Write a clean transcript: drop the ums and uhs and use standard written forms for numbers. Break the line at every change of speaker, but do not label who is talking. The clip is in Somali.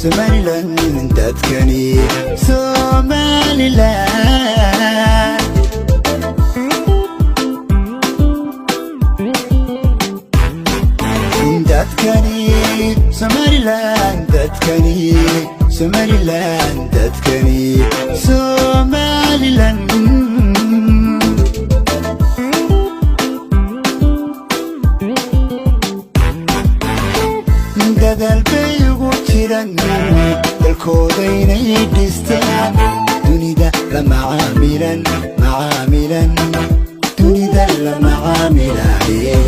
Somaliland dadkani Somaliland dadkani Somaliland dadkani Somaliland dadkani Somaliland dadal bay ugu jiran dalkooda inay dhistaan dunida la macaamilan dunida la macaamilaye